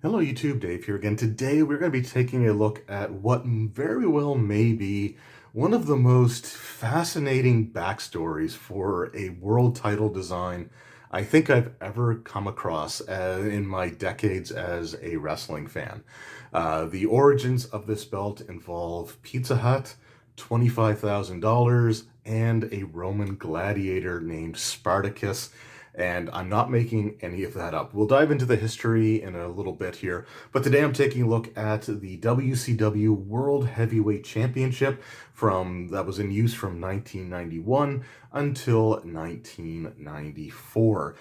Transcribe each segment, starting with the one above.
Hello YouTube, Dave here again. Today we're going to be taking a look at what very well may be one of the most fascinating backstories for a world title design I think I've ever come across in my decades as a wrestling fan. The origins of this belt involve Pizza Hut, $25,000, and a Roman gladiator named Spartacus. And I'm not making any of that up. We'll dive into the history in a little bit here, but today I'm taking a look at the WCW World Heavyweight Championship that was in use from 1991 until 1994.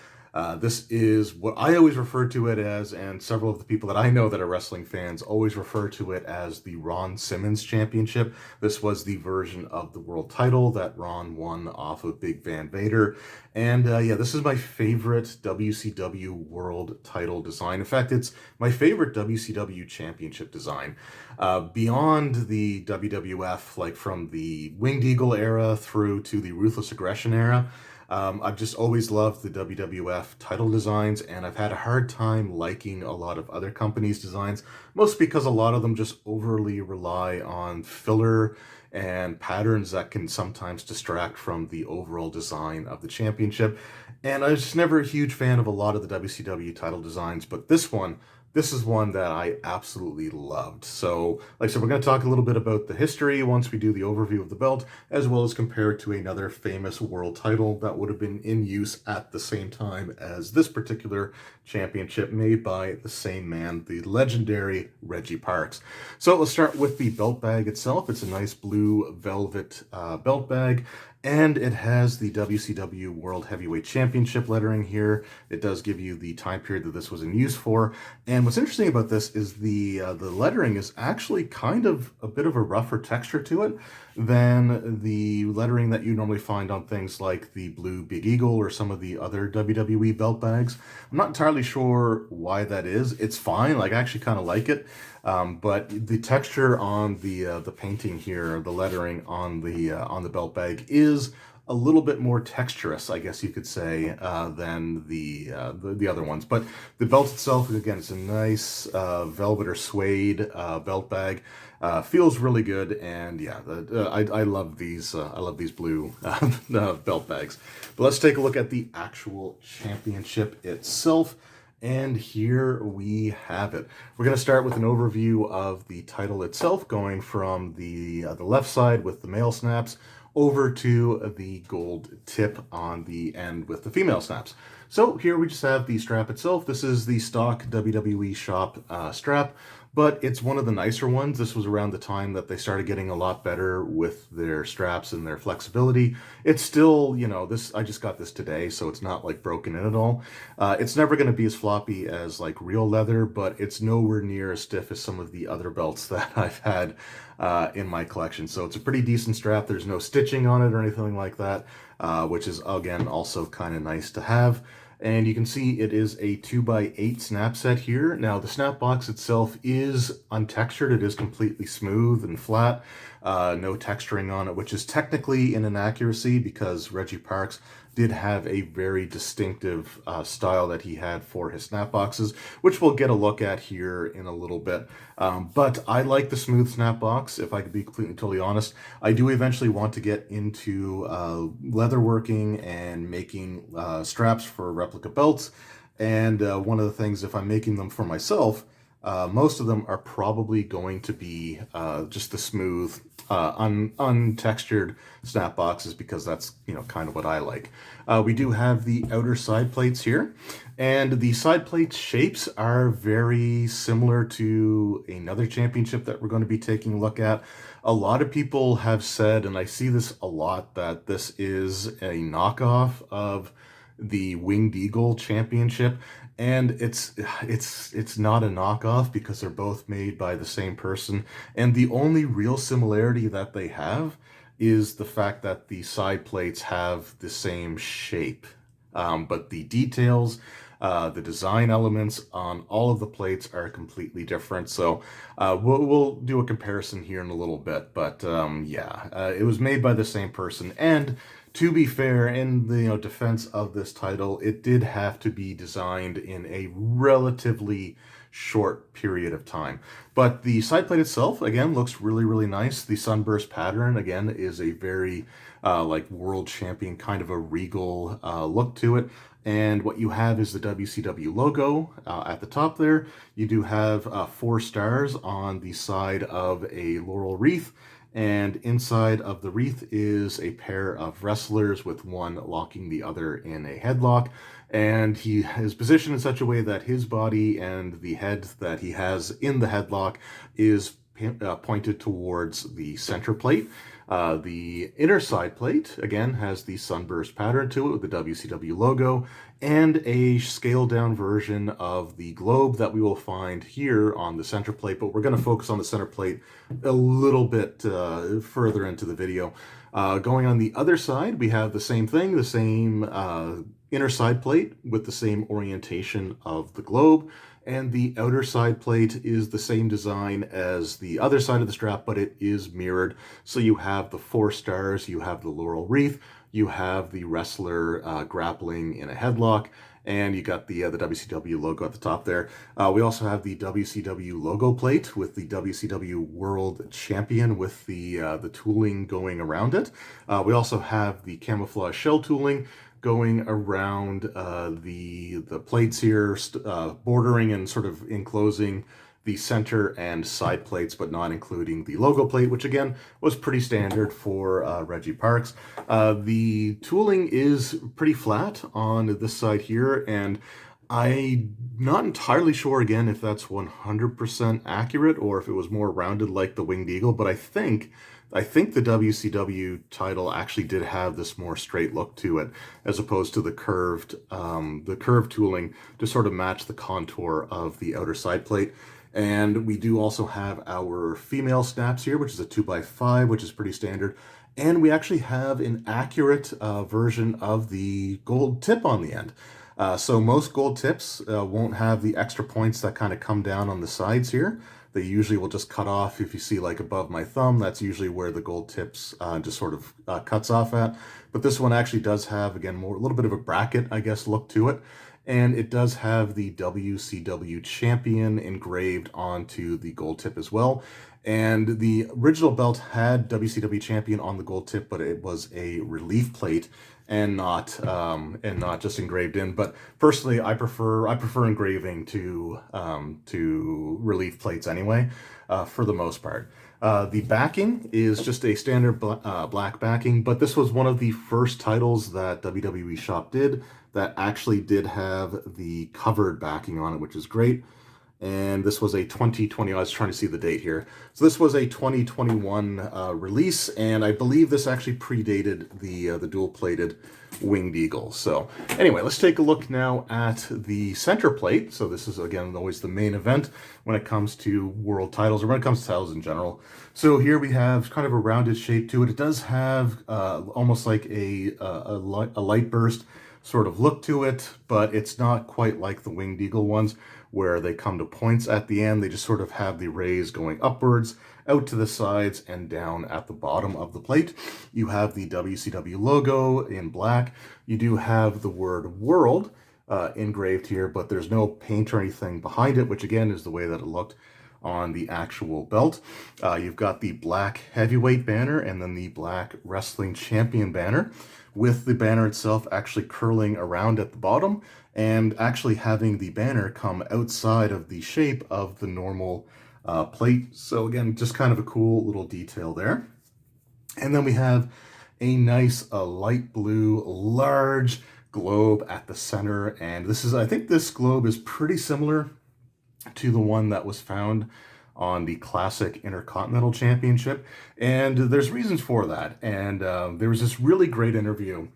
This is what I always refer to it as, and several of the people that I know that are wrestling fans always refer to it as the Ron Simmons Championship. This was the version of the world title that Ron won off of Big Van Vader. And yeah, this is my favorite WCW world title design. In fact, it's my favorite WCW championship design. Beyond the WWF, like from the Winged Eagle era through to the Ruthless Aggression era, I've just always loved the WWF title designs, and I've had a hard time liking a lot of other companies' designs, mostly because a lot of them just overly rely on filler and patterns that can sometimes distract from the overall design of the championship. And I was just never a huge fan of a lot of the WCW title designs, but this is one that I absolutely loved. So, like I said, we're going to talk a little bit about the history once we do the overview of the belt, as well as compare it to another famous world title that would have been in use at the same time as this particular championship, made by the same man, the legendary Reggie Parks. So let's start with the belt bag itself. It's a nice blue velvet belt bag, and it has the WCW World Heavyweight Championship lettering here. It does give you the time period that this was in use for. And what's interesting about this is the lettering is actually kind of a bit of a rougher texture to it than the lettering that you normally find on things like the blue Big Eagle or some of the other WWE belt bags. I'm not entirely sure why that is. It's fine. Like, I actually kind of like it. But the texture on the painting here, the lettering on the belt bag is a little bit more texturous, I guess you could say, than the other ones. But the belt itself, again, it's a nice velvet or suede belt bag. Feels really good, and yeah, I love these. I love these blue belt bags. But let's take a look at the actual championship itself. And here we have it. We're going to start with an overview of the title itself, going from the left side with the male snaps over to the gold tip on the end with the female snaps. So here we just have the strap itself. This is the stock WWE shop strap, but it's one of the nicer ones. This was around the time that they started getting a lot better with their straps and their flexibility. It's still, this, I just got this today, so it's not like broken in at all. It's never going to be as floppy as like real leather, but it's nowhere near as stiff as some of the other belts that I've had in my collection. So it's a pretty decent strap. There's no stitching on it or anything like that, which is, again, also kind of nice to have. And you can see it is a 2x8 snap set here. Now, the snap box itself is untextured. It is completely smooth and flat. No texturing on it, which is technically an inaccuracy because Reggie Parks did have a very distinctive style that he had for his snap boxes, which we'll get a look at here in a little bit. But I like the smooth snap box, if I could be completely totally honest. I do eventually want to get into leatherworking and making straps for replica belts. And one of the things, if I'm making them for myself, most of them are probably going to be just the smooth, untextured snap boxes, because that's, kind of what I like. We do have the outer side plates here, and the side plate shapes are very similar to another championship that we're going to be taking a look at. A lot of people have said, and I see this a lot, that this is a knockoff of the Winged Eagle Championship, and it's not a knockoff because they're both made by the same person, and the only real similarity that they have is the fact that the side plates have the same shape, but the details, the design elements on all of the plates are completely different. So we'll do a comparison here in a little bit, but yeah, it was made by the same person. And to be fair, in the defense of this title, it did have to be designed in a relatively short period of time. But the side plate itself, again, looks really, really nice. The sunburst pattern, again, is a very like world champion kind of a regal look to it. And what you have is the WCW logo at the top there. You do have 4 stars on the side of a laurel wreath. And inside of the wreath is a pair of wrestlers with one locking the other in a headlock. And he is positioned in such a way that his body and the head that he has in the headlock is pointed towards the center plate. The inner side plate, again, has the sunburst pattern to it with the WCW logo and a scaled down version of the globe that we will find here on the center plate, but we're going to focus on the center plate a little bit further into the video. Going on the other side, we have the same thing, the same inner side plate with the same orientation of the globe. And the outer side plate is the same design as the other side of the strap, but it is mirrored. So you have the 4 stars, you have the laurel wreath, you have the wrestler grappling in a headlock, and you got the WCW logo at the top there. We also have the WCW logo plate with the WCW World Champion with the tooling going around it. We also have the camouflage shell tooling going around the plates here, bordering and sort of enclosing the center and side plates, but not including the logo plate, which again was pretty standard for Reggie Parks. The tooling is pretty flat on this side here, and I'm not entirely sure, again, if that's 100% accurate or if it was more rounded like the Winged Eagle, but I think the WCW title actually did have this more straight look to it, as opposed to the curved tooling to sort of match the contour of the outer side plate. And we do also have our female snaps here, which is a 2x5, which is pretty standard. And we actually have an accurate version of the gold tip on the end. So most gold tips won't have the extra points that kind of come down on the sides here. They usually will just cut off. If you see like above my thumb, that's usually where the gold tips just sort of cuts off at. But this one actually does have, again, a little bit of a bracket, I guess, look to it. And it does have the WCW champion engraved onto the gold tip as well. And the original belt had WCW champion on the gold tip, but it was a relief plate and not just engraved in. But personally, I prefer engraving to relief plates anyway, for the most part. The backing is just a standard black backing, but this was one of the first titles that WWE Shop did that actually did have the covered backing on it, which is great. And this was a 2020, I was trying to see the date here. So this was a 2021 release, and I believe this actually predated the dual-plated Winged Eagle. So anyway, let's take a look now at the center plate. So this is, again, always the main event when it comes to world titles, or when it comes to titles in general. So here we have kind of a rounded shape to it. It does have almost like a light burst sort of look to it, but it's not quite like the Winged Eagle ones where they come to points at the end. They just sort of have the rays going upwards, out to the sides, and down at the bottom of the plate. You have the WCW logo in black. You do have the word world engraved here, but there's no paint or anything behind it, which again is the way that it looked on the actual belt. You've got the black heavyweight banner and then the black wrestling champion banner, with the banner itself actually curling around at the bottom and actually having the banner come outside of the shape of the normal plate. So again, just kind of a cool little detail there. And then we have a nice light blue large globe at the center, and this is, I think this globe is pretty similar to the one that was found on the classic Intercontinental Championship, and there's reasons for that. And there was this really great interview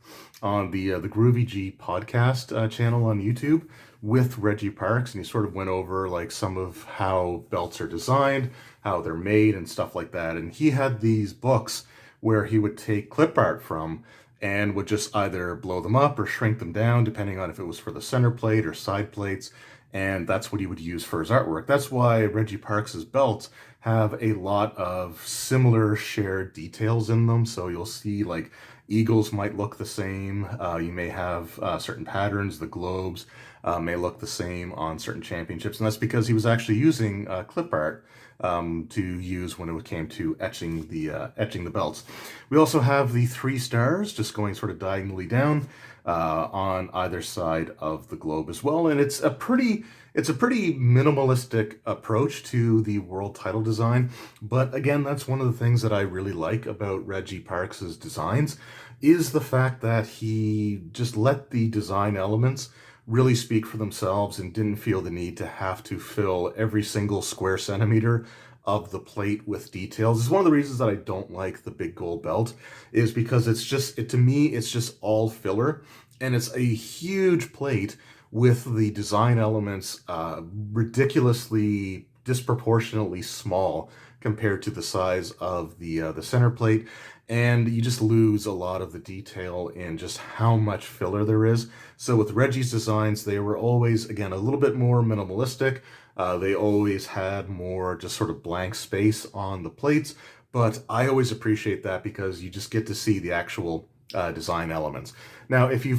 on the Groovy G podcast channel on YouTube with Reggie Parks, and he sort of went over like some of how belts are designed, how they're made, and stuff like that. And he had these books where he would take clip art from and would just either blow them up or shrink them down, depending on if it was for the center plate or side plates. And that's what he would use for his artwork. That's why Reggie Parks's belts have a lot of similar shared details in them. So you'll see like eagles might look the same. You may have certain patterns, the globes, may look the same on certain championships, and that's because he was actually using clip art to use when it came to etching the belts. We also have the 3 stars just going sort of diagonally down on either side of the globe as well, and it's a pretty minimalistic approach to the world title design. But again, that's one of the things that I really like about Reggie Parks's designs, is the fact that he just let the design elements really speak for themselves and didn't feel the need to have to fill every single square centimeter of the plate with details. It's one of the reasons that I don't like the big gold belt, is because to me, it's just all filler, and it's a huge plate with the design elements ridiculously, disproportionately small compared to the size of the center plate, and you just lose a lot of the detail in just how much filler there is. So with Reggie's designs, they were always, again, a little bit more minimalistic. They always had more just sort of blank space on the plates, but I always appreciate that because you just get to see the actual design elements. Now, if you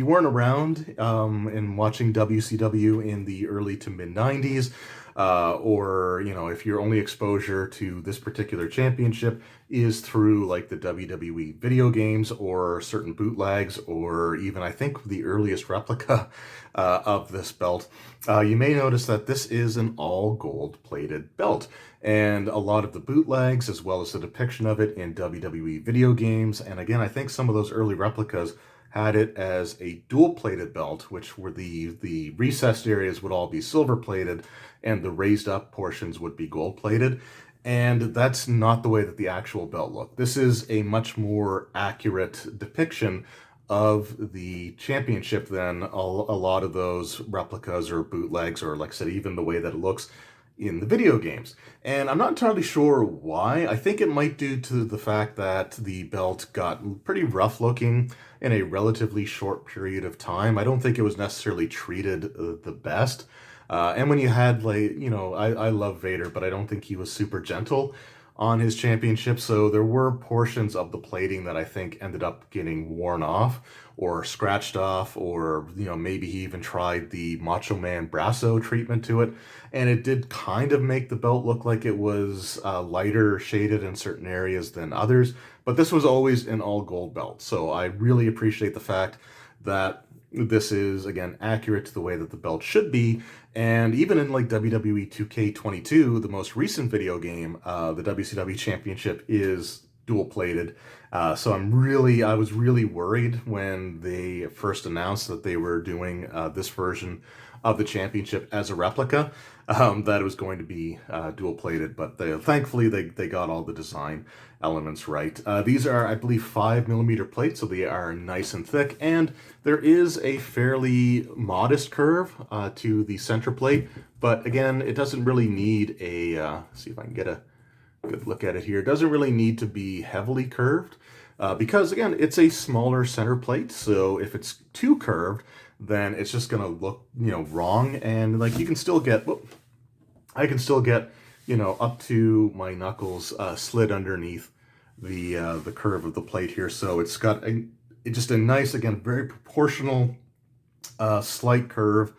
weren't around and watching WCW in the early to mid 90s, or if your only exposure to this particular championship is through like the WWE video games or certain bootlegs, or even I think the earliest replica of this belt, you may notice that this is an all gold plated belt. And a lot of the bootlegs, as well as the depiction of it in WWE video games, and again, I think some of those early replicas had it as a dual-plated belt, which were the recessed areas would all be silver-plated, and the raised-up portions would be gold-plated. And that's not the way that the actual belt looked. This is a much more accurate depiction of the championship than a lot of those replicas or bootlegs, or like I said, even the way that it looks in the video games. And I'm not entirely sure why. I think it might due to the fact that the belt got pretty rough looking in a relatively short period of time. I don't think it was necessarily treated the best. And when you had I love Vader, but I don't think he was super gentle on his championship. So there were portions of the plating that I think ended up getting worn off or scratched off, or maybe he even tried the Macho Man Brasso treatment to it, and it did kind of make the belt look like it was lighter shaded in certain areas than others. But this was always an all gold belt, so I really appreciate the fact that this is, again, accurate to the way that the belt should be. And even in like WWE 2K22, the most recent video game, the WCW Championship is dual plated. So I was really worried when they first announced that they were doing this version of the championship as a replica, that it was going to be dual plated, but thankfully they got all the design elements right. These are, I believe, 5mm plates, so they are nice and thick, and there is a fairly modest curve to the center plate, but again, it doesn't really need a, see if I can get a good look at it here. It doesn't really need to be heavily curved, because again, it's a smaller center plate, so if it's too curved, then it's just gonna look, wrong, and like you can still get, I can still get, up to my knuckles slid underneath the curve of the plate here. So it's got just a nice, again, very proportional, slight curve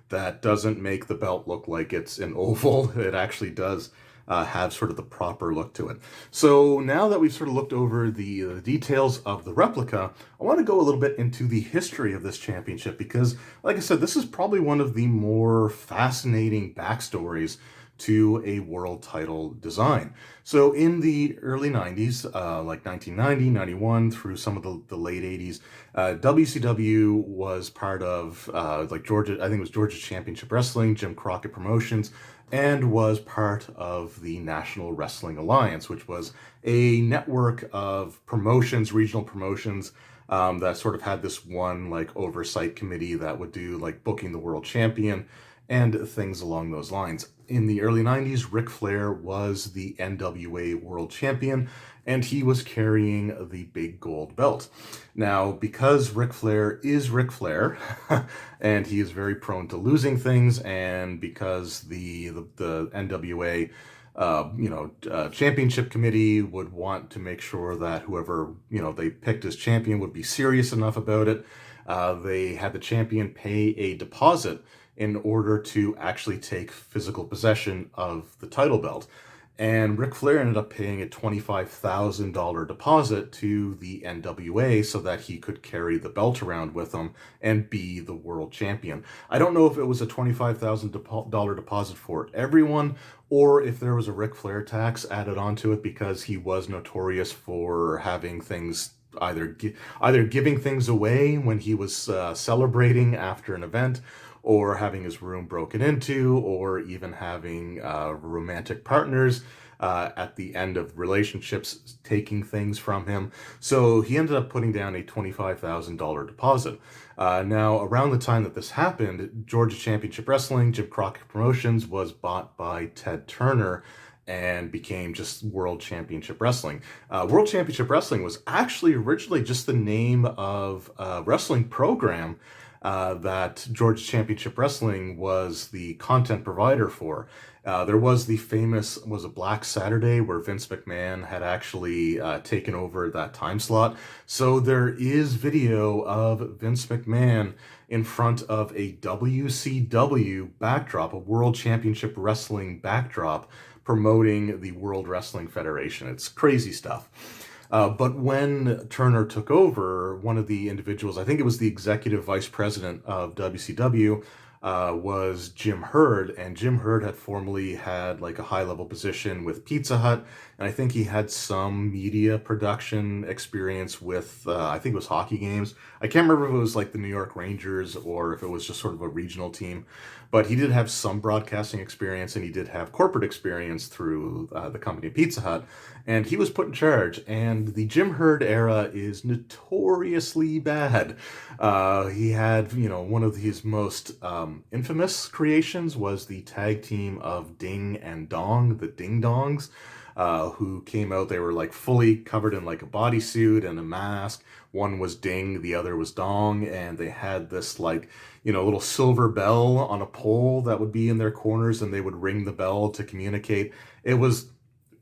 that doesn't make the belt look like it's an oval. It actually does have sort of the proper look to it. So now that we've sort of looked over the details of the replica, I want to go a little bit into the history of this championship, because, like I said, this is probably one of the more fascinating backstories to a world title design. So in the early 90s, like 1990, 91, through some of the late 80s, WCW was part of like Georgia, I think it was Georgia Championship Wrestling, Jim Crockett Promotions, and was part of the National Wrestling Alliance, which was a network of promotions, regional promotions, that sort of had this one like oversight committee that would do like booking the world champion and things along those lines. In the early 90s, Ric Flair was the NWA World Champion, and he was carrying the big gold belt. Now, because Ric Flair is Ric Flair, and he is very prone to losing things, and because the NWA championship committee would want to make sure that whoever they picked as champion would be serious enough about it, They had the champion pay a deposit in order to actually take physical possession of the title belt. And Ric Flair ended up paying a $25,000 deposit to the NWA so that he could carry the belt around with him and be the world champion. I don't know if it was a $25,000 deposit for everyone or if there was a Ric Flair tax added onto it because he was notorious for having things either giving things away when he was celebrating after an event, or having his room broken into, or even having romantic partners at the end of relationships taking things from him. So he ended up putting down a $25,000 deposit. Now, around the time that this happened, Georgia Championship Wrestling, Jim Crockett Promotions, was bought by Ted Turner and became just World Championship Wrestling. World Championship Wrestling was actually originally just the name of a wrestling program that Georgia Championship Wrestling was the content provider for. There was the famous, was a Black Saturday, where Vince McMahon had actually taken over that time slot. So there is video of Vince McMahon in front of a WCW backdrop, a World Championship Wrestling backdrop, promoting the World Wrestling Federation. It's crazy stuff. But when Turner took over, one of the individuals, I think it was the executive vice president of WCW, was Jim Herd, and Jim Herd had formerly had like a high-level position with Pizza Hut, and I think he had some media production experience with, I think it was hockey games. I can't remember if it was like the New York Rangers or if it was just sort of a regional team, but he did have some broadcasting experience, and he did have corporate experience through the company Pizza Hut, and he was put in charge. And the Jim Herd era is notoriously bad. He had, one of his most infamous creations was the tag team of Ding and Dong, the Ding Dongs, who came out. They were like fully covered in like a bodysuit and a mask. One was Ding, the other was Dong, and they had this like, little silver bell on a pole that would be in their corners, and they would ring the bell to communicate. It was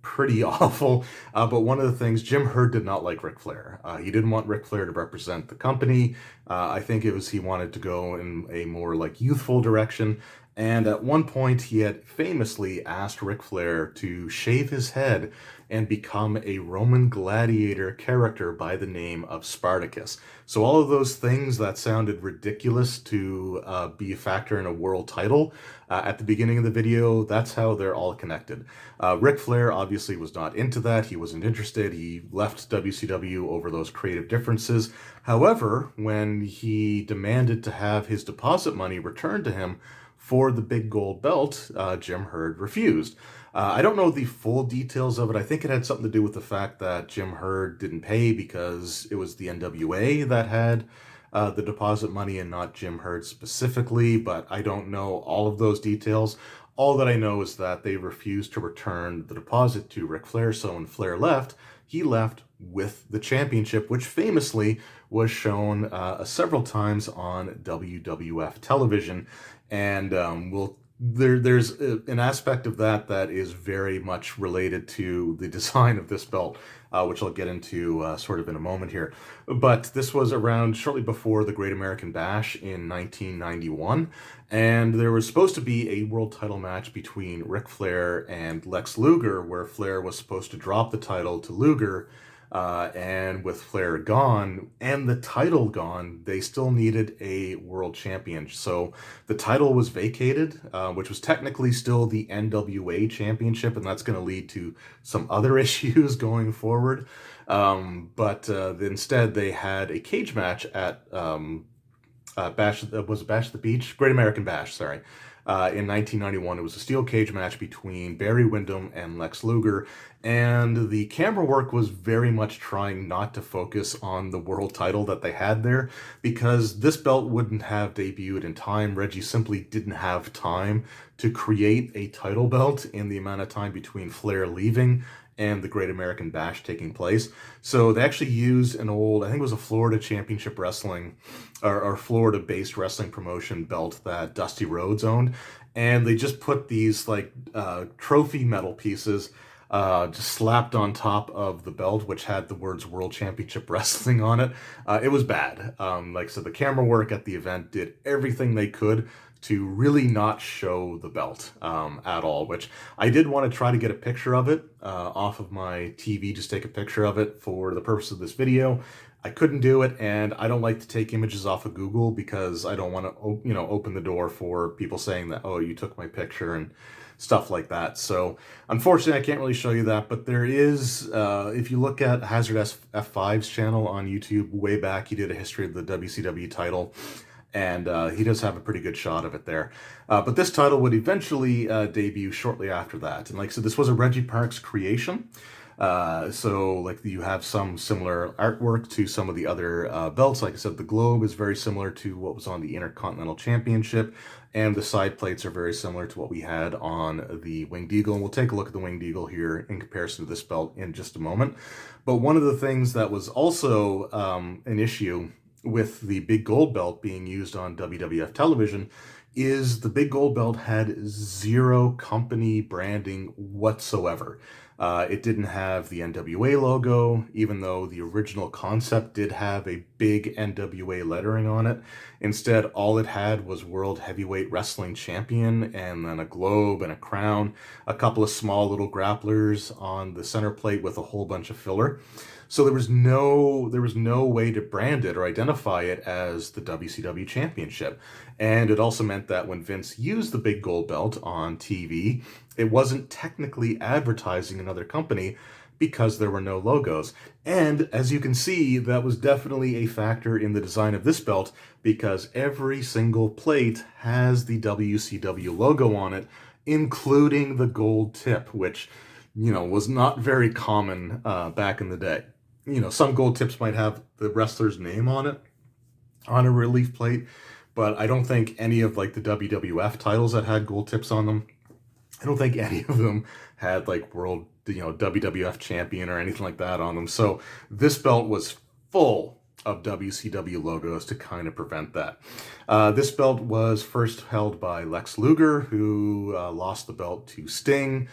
pretty awful. But one of the things, Jim Herd did not like Ric Flair. He didn't want Ric Flair to represent the company. I think it was he wanted to go in a more like youthful direction. And at one point, he had famously asked Ric Flair to shave his head and become a Roman gladiator character by the name of Spartacus. So all of those things that sounded ridiculous to be a factor in a world title at the beginning of the video, that's how they're all connected. Ric Flair obviously was not into that. He wasn't interested. He left WCW over those creative differences. However, when he demanded to have his deposit money returned to him for the big gold belt, Jim Herd refused. I don't know the full details of it. I think it had something to do with the fact that Jim Herd didn't pay because it was the NWA that had the deposit money and not Jim Herd specifically, but I don't know all of those details. All that I know is that they refused to return the deposit to Ric Flair, so when Flair left, he left with the championship, which famously was shown several times on WWF television. And there's an aspect of that is very much related to the design of this belt, which I'll get into sort of in a moment here. But this was around shortly before the Great American Bash in 1991, and there was supposed to be a world title match between Ric Flair and Lex Luger, where Flair was supposed to drop the title to Luger. And with Flair gone and the title gone, they still needed a world champion. So the title was vacated, which was technically still the NWA championship, and that's going to lead to some other issues going forward. But instead, they had a cage match at Bash at the Beach? Great American Bash, sorry. In 1991, it was a steel cage match between Barry Windham and Lex Luger, and the camera work was very much trying not to focus on the world title that they had there, because this belt wouldn't have debuted in time. Reggie simply didn't have time to create a title belt in the amount of time between Flair leaving and the Great American Bash taking place. So they actually used an old, I think it was a Florida Championship Wrestling, or Florida-based wrestling promotion belt that Dusty Rhodes owned, and they just put these like trophy metal pieces just slapped on top of the belt, which had the words World Championship Wrestling on it. It was bad. Like I said, the camera work at the event did everything they could to really not show the belt at all, which I did want to try to get a picture of it off of my TV, just take a picture of it for the purpose of this video. I couldn't do it, and I don't like to take images off of Google because I don't want to, open the door for people saying that, oh, you took my picture and stuff like that. So unfortunately, I can't really show you that, but there is, if you look at Hazard F5's channel on YouTube, way back, he did a history of the WCW title, and he does have a pretty good shot of it there. But this title would eventually debut shortly after that. And like I said, this was a Reggie Parks creation. So like you have some similar artwork to some of the other belts. Like I said, the globe is very similar to what was on the Intercontinental Championship, and the side plates are very similar to what we had on the Winged Eagle. And we'll take a look at the Winged Eagle here in comparison to this belt in just a moment. But one of the things that was also an issue with the big gold belt being used on WWF television is the big gold belt had zero company branding whatsoever. It didn't have the NWA logo, even though the original concept did have a big NWA lettering on it. Instead, all it had was World Heavyweight Wrestling Champion, and then a globe and a crown, a couple of small little grapplers on the center plate with a whole bunch of filler. So there was no way to brand it or identify it as the WCW Championship. And it also meant that when Vince used the big gold belt on TV, it wasn't technically advertising another company because there were no logos. And as you can see, that was definitely a factor in the design of this belt, because every single plate has the WCW logo on it, including the gold tip, which, was not very common back in the day. Some gold tips might have the wrestler's name on it, on a relief plate, but I don't think any of like the WWF titles that had gold tips on them, I don't think any of them had like world, WWF champion or anything like that on them. So this belt was full of WCW logos to kind of prevent that. This belt was first held by Lex Luger, who lost the belt to Sting.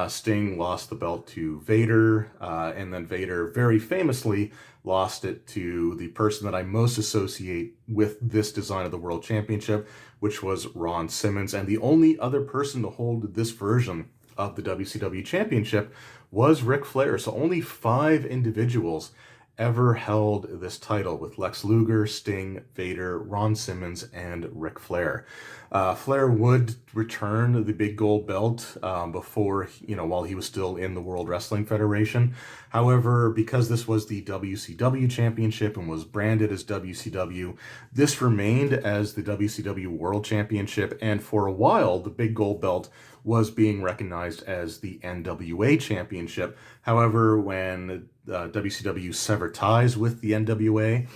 Sting lost the belt to Vader, and then Vader very famously lost it to the person that I most associate with this design of the World Championship, which was Ron Simmons. And the only other person to hold this version of the WCW Championship was Ric Flair. So only 5 individuals ever held this title, with Lex Luger, Sting, Vader, Ron Simmons, and Ric Flair. Flair would return the big gold belt before, while he was still in the World Wrestling Federation. However, because this was the WCW Championship and was branded as WCW, this remained as the WCW World Championship, and for a while, the big gold belt was being recognized as the NWA Championship. However, when WCW severed ties with the NWA,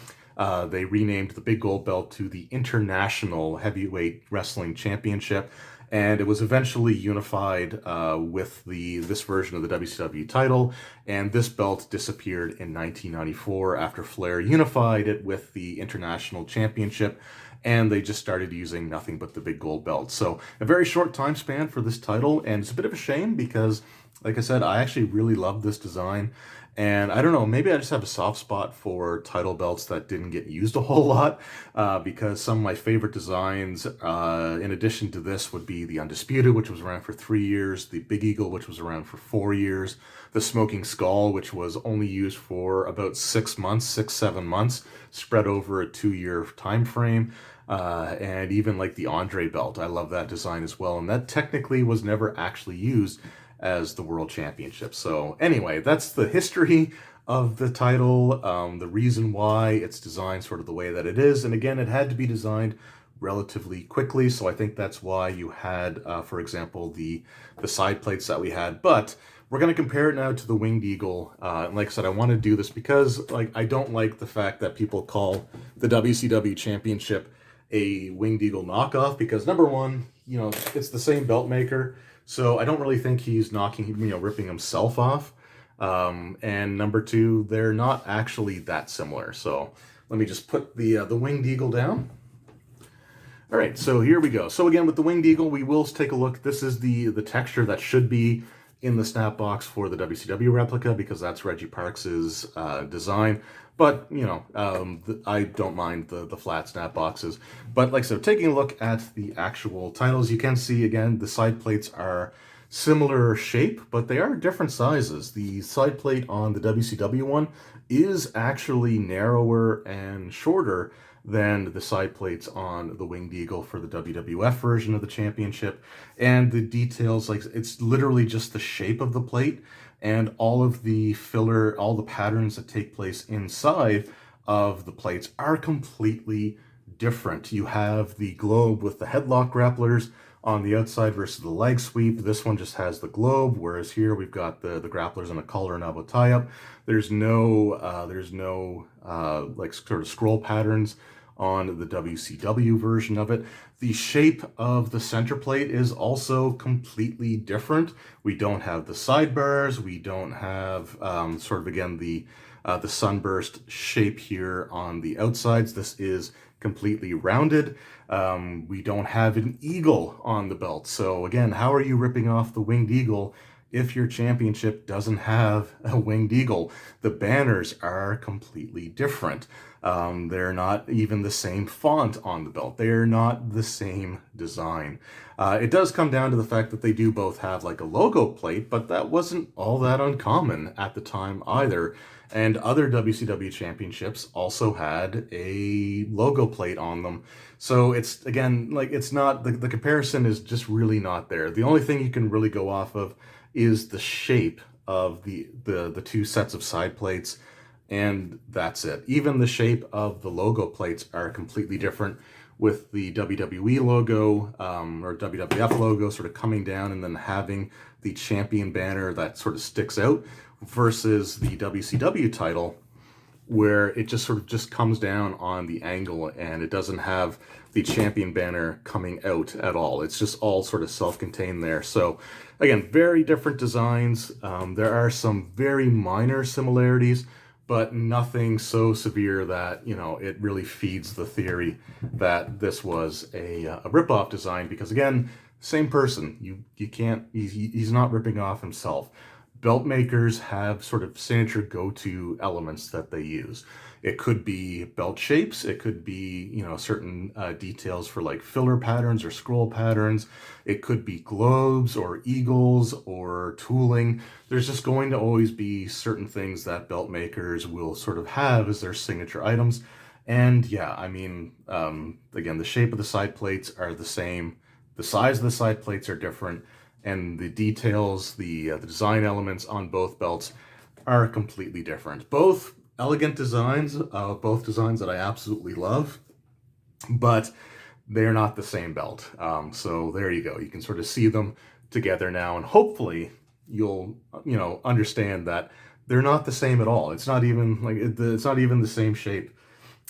they renamed the big gold belt to the International Heavyweight Wrestling Championship, and it was eventually unified with this version of the WCW title, and this belt disappeared in 1994 after Flair unified it with the International Championship, and they just started using nothing but the big gold belt. So a very short time span for this title, and it's a bit of a shame because, like I said, I actually really love this design. And I don't know, maybe I just have a soft spot for title belts that didn't get used a whole lot, because some of my favorite designs, in addition to this, would be the Undisputed, which was around for 3 years, the Big Eagle, which was around for 4 years, the Smoking Skull, which was only used for about 6 months, 7 months, spread over a 2-year time frame, and even like the Andre belt. I love that design as well, and that technically was never actually used as the World Championship. So anyway, that's the history of the title, the reason why it's designed sort of the way that it is. And again, it had to be designed relatively quickly, so I think that's why you had, for example, the side plates that we had. But we're going to compare it now to the Winged Eagle. And like I said, I want to do this because I don't like the fact that people call the WCW Championship a Winged Eagle knockoff, because number one, it's the same belt maker. So I don't really think he's ripping himself off. And number two, they're not actually that similar. So let me just put the Winged Eagle down. All right, so here we go. So again, with the Winged Eagle, we will take a look. This is the texture that should be in the snap box for the WCW replica because that's Reggie Parks's design. But, you know, I don't mind the flat snap boxes. But like so, taking a look at the actual titles, you can see, again, the side plates are similar shape, but they are different sizes. The side plate on the WCW one is actually narrower and shorter than the side plates on the Winged Eagle for the WWF version of the championship. And the details, like, it's literally just the shape of the plate and all of the filler, all the patterns that take place inside of the plates are completely different. You have the globe with the headlock grapplers on the outside versus the leg sweep. This one just has the globe, whereas here we've got the grapplers in a collar and elbow tie-up. There's no like sort of scroll patterns on the WCW version of it. The shape of the center plate is also completely different. We don't have the sidebars. We don't have sort of, again, the sunburst shape here on the outsides. This is completely rounded. We don't have an eagle on the belt. So again, how are you ripping off the Winged Eagle if your championship doesn't have a Winged Eagle? The banners are completely different. They're not even the same font on the belt. They're not the same design. It does come down to the fact that they do both have like a logo plate, but that wasn't all that uncommon at the time either. And other WCW championships also had a logo plate on them. So it's, again, like, it's not, the comparison is just really not there. The only thing you can really go off of is the shape of the two sets of side plates, and that's it. Even the shape of the logo plates are completely different, with the WWE logo or WWF logo sort of coming down and then having the champion banner that sort of sticks out, versus the WCW title where it just sort of just comes down on the angle and it doesn't have the champion banner coming out at all. It's just all sort of self-contained there. So again, very different designs. There are some very minor similarities, but nothing so severe that, you know, it really feeds the theory that this was a rip-off design, because again, same person. You can't, he's not ripping off himself. Belt makers have sort of signature go-to elements that they use. It could be belt shapes. It could be, you know, certain details for like filler patterns or scroll patterns. It could be globes or eagles or tooling. There's just going to always be certain things that belt makers will sort of have as their signature items. And yeah, I mean, again, the shape of the side plates are the same. The size of the side plates are different. And the details, the design elements on both belts are completely different. Both elegant designs, both designs that I absolutely love, but they're not the same belt. So there you go. You can sort of see them together now, and hopefully you'll, you know, understand that they're not the same at all. It's not even like it's not even the same shape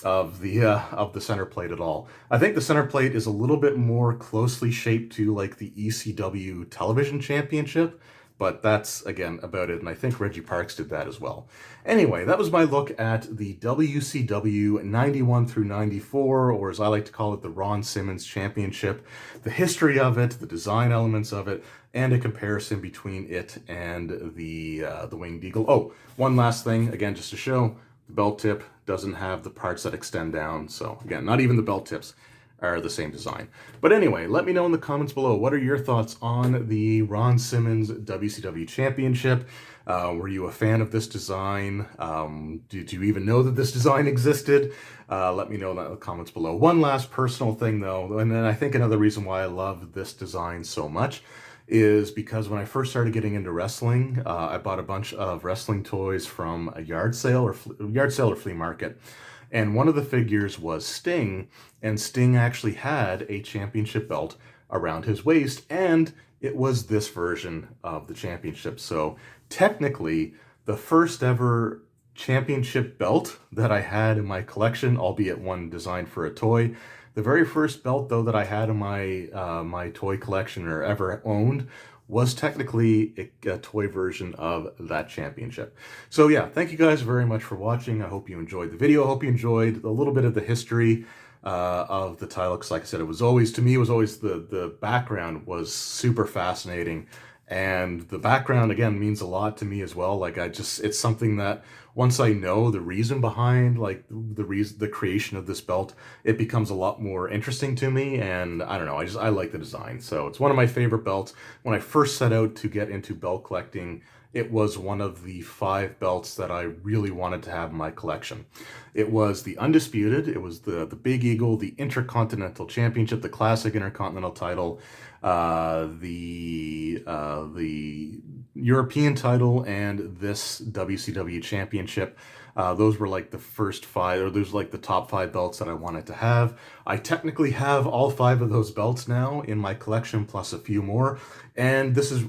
of the center plate at all. I think the center plate is a little bit more closely shaped to like the ECW television championship, but that's, again, about it, and I think Reggie Parks did that as well. Anyway, that was my look at the WCW 91 through 94, or as I like to call it, the Ron Simmons Championship, the history of it, the design elements of it, and a comparison between it and the Winged Eagle. Oh, one last thing, again, just to show, the belt tip doesn't have the parts that extend down, so again, not even the belt tips are the same design. But anyway, let me know in the comments below, what are your thoughts on the Ron Simmons WCW Championship? Were you a fan of this design? Did you even know that this design existed? Let me know in the comments below. One last personal thing though, and then I think another reason why I love this design so much is because when I first started getting into wrestling, I bought a bunch of wrestling toys from a yard sale or flea market. And one of the figures was Sting, and Sting actually had a championship belt around his waist, and it was this version of the championship. So technically, the first ever championship belt that I had in my collection, albeit one designed for a toy. The very first belt, though, that I had in my my toy collection or ever owned was technically a toy version of that championship. So yeah, thank you guys very much for watching. I hope you enjoyed the video. I hope you enjoyed a little bit of the history of the title, because like I said, it was always, to me, it was always the background was super fascinating. And the background, again, means a lot to me as well. Like, it's something that once I know the reason behind, like, the creation of this belt, it becomes a lot more interesting to me. And I don't know, I like the design. So it's one of my favorite belts. When I first set out to get into belt collecting, it was one of the 5 belts that I really wanted to have in my collection. It was the Undisputed, it was the Big Eagle, the Intercontinental Championship, the Classic Intercontinental title, the European title, and this WCW Championship. Those were like the first 5, or those like the top 5 belts that I wanted to have. I technically have all 5 of those belts now in my collection, plus a few more, and this is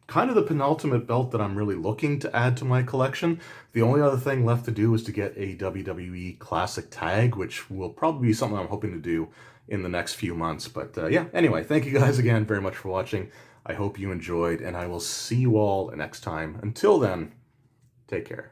kind of the penultimate belt that I'm really looking to add to my collection. The only other thing left to do is to get a WWE Classic tag, which will probably be something I'm hoping to do in the next few months. But yeah, anyway, thank you guys again very much for watching. I hope you enjoyed, and I will see you all next time. Until then, take care.